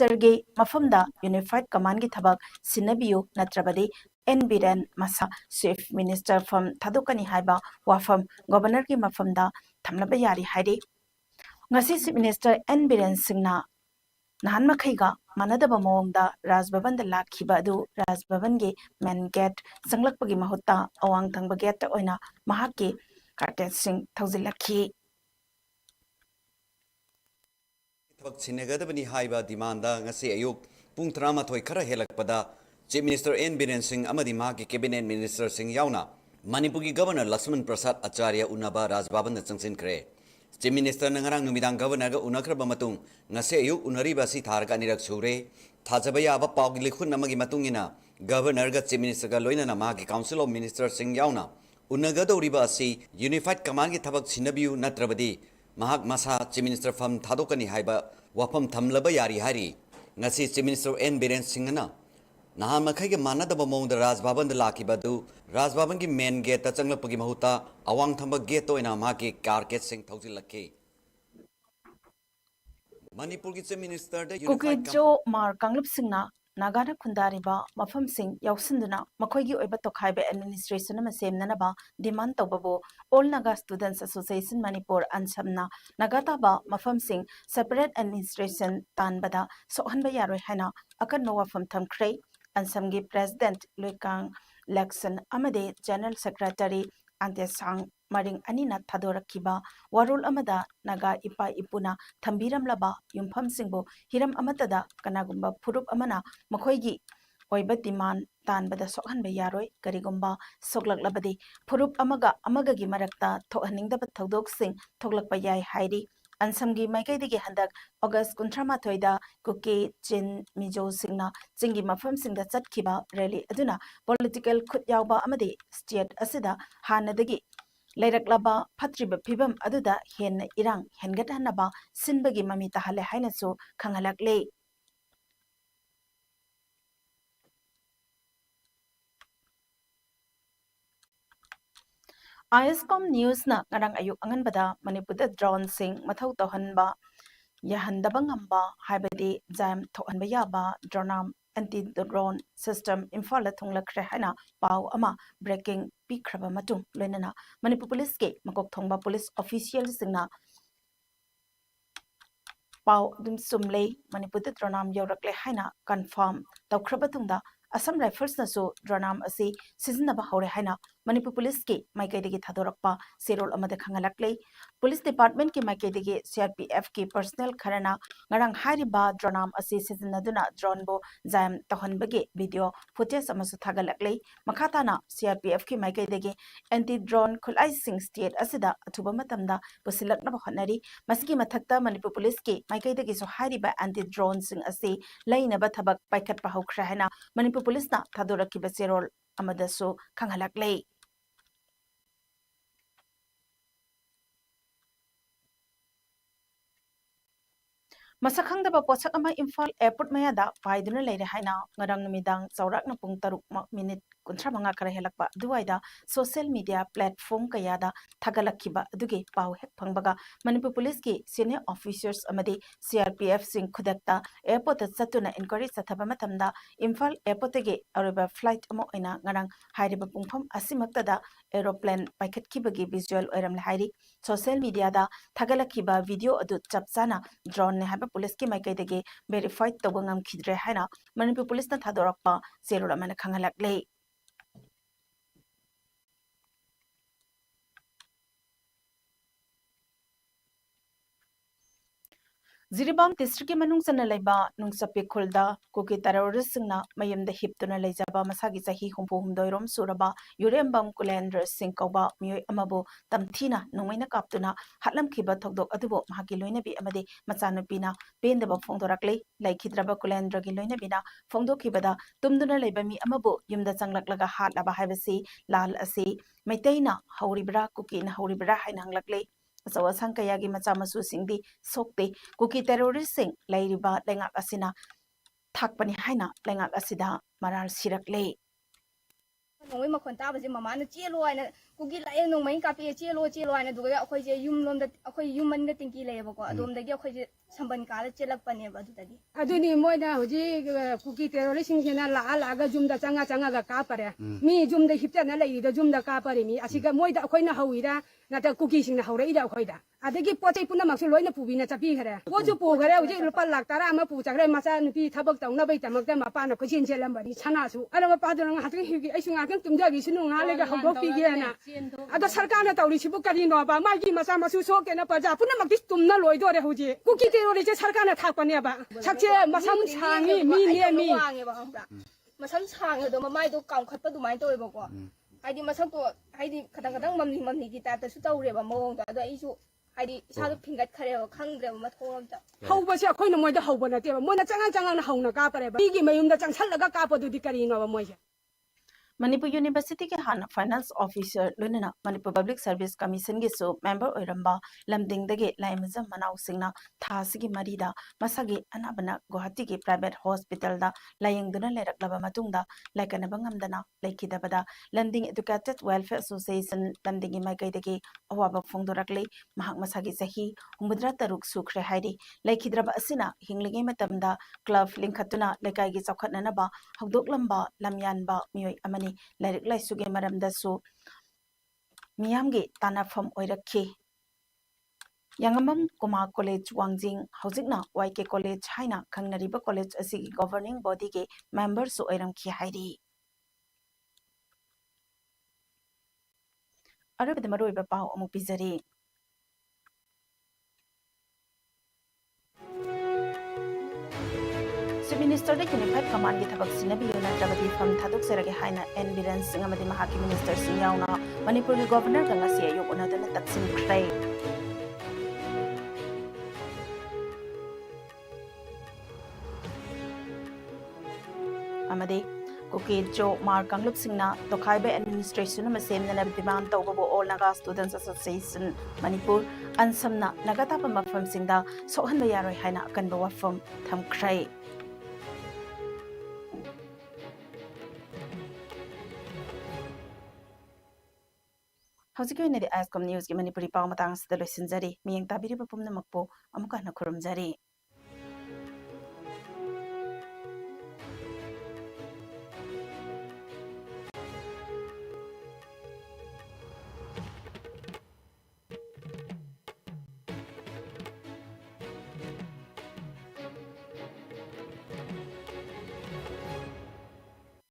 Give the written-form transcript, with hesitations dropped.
ꯇꯔꯒꯤ ꯃꯐꯝꯗ ꯌꯨꯅꯤꯐꯥꯏꯗ ꯀꯃꯥꯟꯗꯒꯤ ꯊꯕꯛ ꯁꯤꯟꯅꯕꯤꯌꯨ ꯅꯠꯇ꯭ꯔꯕꯗꯤ ꯑꯦꯟ ꯕꯤꯔꯦꯟ ꯃꯁꯥ ꯆꯤꯐ ꯃꯤꯅꯤꯁꯇꯔ ꯐꯝ ꯊꯥꯗꯣꯛꯀꯅꯤ ꯍꯥꯏꯕ ꯋꯥꯐꯝ ꯒꯕꯔꯅꯔꯒꯤ ꯃꯐꯝꯗ ꯊꯝꯂꯕ ꯌꯥꯔꯤ ꯍꯥꯏꯔꯤ ngasi Chief Minister N Biren Singhna nahan makhaiga manadaba mawngda Rajbhavan da lakhiba adu Rajbhavan gi main gate sanglakpagi mahutta awang thangba gate ta oina mahakki carpet sing thawjilakhi thak sinegadabani haiba dimanda ngasi ayuk pung 13 khara helakpada Chief Minister N Biren Singh amadi mahakki cabinet minister Singh yauna Manipur gi governor Lakshman Prasad Acharya unaba Rajbhavan da changsin khre Chief Minister nangarang numidang governor ga unakraba matung ngase ayuk unariba si tharga anirak sure thajaba yaba pawgi likhun namagi matungina governor ga Chief Minister ga loina nama gi council of ministers sing yauna unagadoriba si unified command gi thabak sinabiu natrabadi mahak masa Chief Minister fam thadokani haiba wafam thamlaba yari hari ngasi Chief Minister N Biren Singh na nahan makhai ge manadaba mawngda Rajbhavan da lakibadu Rajbhavan gi main gate ta changlapagi mahuta awang thamba gate to ina ma ki carpet sing thawjilakhi Manipur gi Chief Minister da unified jo mar kanglap singna nagana khundariba mafam sing yausinduna makhoigi oiba tokhaiba administration ma semnanaba demand tawbabo all naga students association manipur ansamna nagata ba mafam sing separate administration tanbada sohanba yaroi haina akan no wafam thamkhre ansamgi president loikang election amade general secretary antesang maring anina thadorakhiba warul amada naga ipa ipuna thambiramlaba yumpham singbo hiram amatada kanagumba phurup amana makhoigi oiba demand tanbada sokhanba yaroi karigumba soklaklabadi phurup amaga gi marakta thokhaningdaba thodok sing thoklakpa yai hairi ansamgi maikaidagi handak August 18 da kuki chin mijo singna chingi mafam singda chatkhiba rally aduna political khutyawba amadi state asida hanadagi lairaklaba phatriba phibam aduda henna irang hengathanaba sinbagi mami tahale hainasu khangalakle Iscom News na ngarang ayuk anganbada Manipurda drone sing mathau tawhanba yahandaba ngamba haibadi jam thohanba yaba dronam anti drone system imphal la thunglakre hana paw ama breaking pikhraba matung loinana Manipur police ke makok thongba police official singna paw dum sumlei Manipurda dronam yorakle haina confirm tawkhraba tungda Assam Rifles na so dronam asi sizinaba hore haina Manipur police ke maikaidagi thadorakpa serol amada khangalakle police department ke maikaidagi CRPF ke personnel kharana ngarang hariba dronam asi sizinaduna drone bo jam tahanbage video footage amasu thagalakle makhatana CRPF ke maikaidagi anti drone khulai sing state asida athuba matamda pusilakna honari masiki mathakta Manipur police ke maikaidagi so hariba anti drone sing asi lainaba thabak paikhat pa hokra haina Manipur police na thadorakhiba serol amadasu khanghalakle Masakhangdaba posak ama Imphal airport mayada paiduna leire haina ngarang numidang chaurakna pung 3 minute 35 khara helakpa duwaida social media platform kayada thagalakhiba adugi paw hek phangbaga Manipur police ki senior officers amadi CRPF sing khudakta airport chatuna inquiry chathaba matamda Imphal airport ge ariba flight amo oina ngarang hairiba pungpham asimaktada aeroplane paikhatkibagi visual oiram hairi social media da thagalakhiba video adu chapchana drone ne haba police ki maikaidagi verified tawangam khidre haina Manipur police na thadorakpa serura mana khangalakle Ziribam district manung sana laiba nungsapi khulda kuki terrorist singna mayamda hiptuna leijaba masagi sahi humpu humdoirom suraba yurembam kulendra sing kauba mioi amabu tamthina nungmaina kaptuna hatlam khiba thokdok adubo mahagi loinabi amade machanupina pendaba phongdorakle laikhidraba kulendra gi loinabina phongdokhibada tumduna leiba mi amabu yumda changlaklaga hatlaba haibasi lal asi maitaina hauribra kuki na hauribra haina hanglakle Sawa Sankayagi Machamasu Singdi Sokte Kuki terrorist sing Lairiba Lengak Asina Thakpani Haina Lengak Asida Maral Sirakle. Nongoi makon tabase mamana chelo aina kugi la nongmai kapi chelo aina duga akhoi je yum lom da akhoi human ga tingki le bako adom da gi akhoi je संबन काल चेलकपने बदुदगी अदुनी Moina हुजी cookie टेरोरिस्टसिंगसिना लागा जुमदा चंगा कापरे मी जुमदा हिप्चना लैदा जुमदा कापरे मी असिगा मोइदा अखोइना हौइरा नाता कुकीसिंगना हौरैदा अखोइदा अदगी पोचै पुनमक्सु लोइना पुबिना चपिखरे पोजु पुखरे हुजी रुपा लाख तारा अमा पुचखरे मचा नुपि थबक तौनबै तमकता मपाना खुसिन चेलम्बनी छनासु अरमा पादरंग हातक हिगी ऐसु ngakan tumjagi sunu ngaleगा हौदोक्तिगेना अद सरकारना तौरिसिबु करिनो बा मागी मचा मसु सोकेना पजा पुनमक्ति तुमना लोइदोरे हुजी कुकी टेरोरिस्ट सरकारना थाकपनेबा सक्चे मसम सांगी मी नेमी मसम सांगदो ममाइदो काउखटपा दुमाइ तोइबको हाइदि मसकतो हाइदि खतंग खतंग मम्नी की तातसु तौरेबा मओंग अदो आइसु हाइदि इसादो फिंगत खरेबा खंग्रेबा मथोंगता हौबसे अखोइना मोइदा हौबा नतेबा मोइना चंगा हौना कापरेबा बिगी मयुमदा चंगसलगा कापदुदि करिनोबा मोइसे Manipur University के हाना फाइनेंस ऑफिसर लोनना Manipur Public Service Commission के सो मेंबर ओइरंबा लमदिंगदगे लाइमजम मनाउसिंगना थासिगी मरीदा मसागी अनाबना गुवाहाटी के प्राइवेट हॉस्पिटल दा लायंगदुना लेरकलबा मतुंगदा लाइकनबा ngamdana लाइखिदबदा लंडिंग एजुकेटेड वेलफेयर एसोसिएशन लंडिंगी माइकैदगे अवाबा फोंदोरकले महाक मसागी सही हुमुद्रा तरुक सुख्रे हाइरी लाइखिद्रबा असिना हिंगलिगे मतमदा क्लब लिंखतुना लेकाइगी चौखटननबा हौदोकलंबा लमयानबा मियोय अमनी लाइरिक लाइसुगे मरमदसु मियामगे तानाफम ओइरखी यांगमम कुमार कॉलेज वांगजिंग हौजिकना वाईके कॉलेज हाइना खंगनरिबा कॉलेज असिगी गवर्निंग बॉडी के मेंबर सु ओइरमखी हाइरी अरबद मरोइबा पाउ अमुक पिजरी Chief Minister the Unified Command की थबक सिनबियो नत्रबदी फम थादुक सेरगे हाइना एन बिरेन सिंह अमदि महाकी मिनिस्टर सिंह याउना मणिपुर की गवर्नर का ngasi ayo unadana taksin khrai amade Kuki Jo Mar Kanglup Singna Tokhaibe Administration Masemna demand Tobo All Naga Students Association Manipur Ansamna Nagatapa Mafam Singda Sohan Bayaro Haina Kanbawa from Tham Krai How's the Iscom News Manipuri Palmatang the Lucinzari, Ming Tabiri Pumnamakpo, Amukana Kurumzari.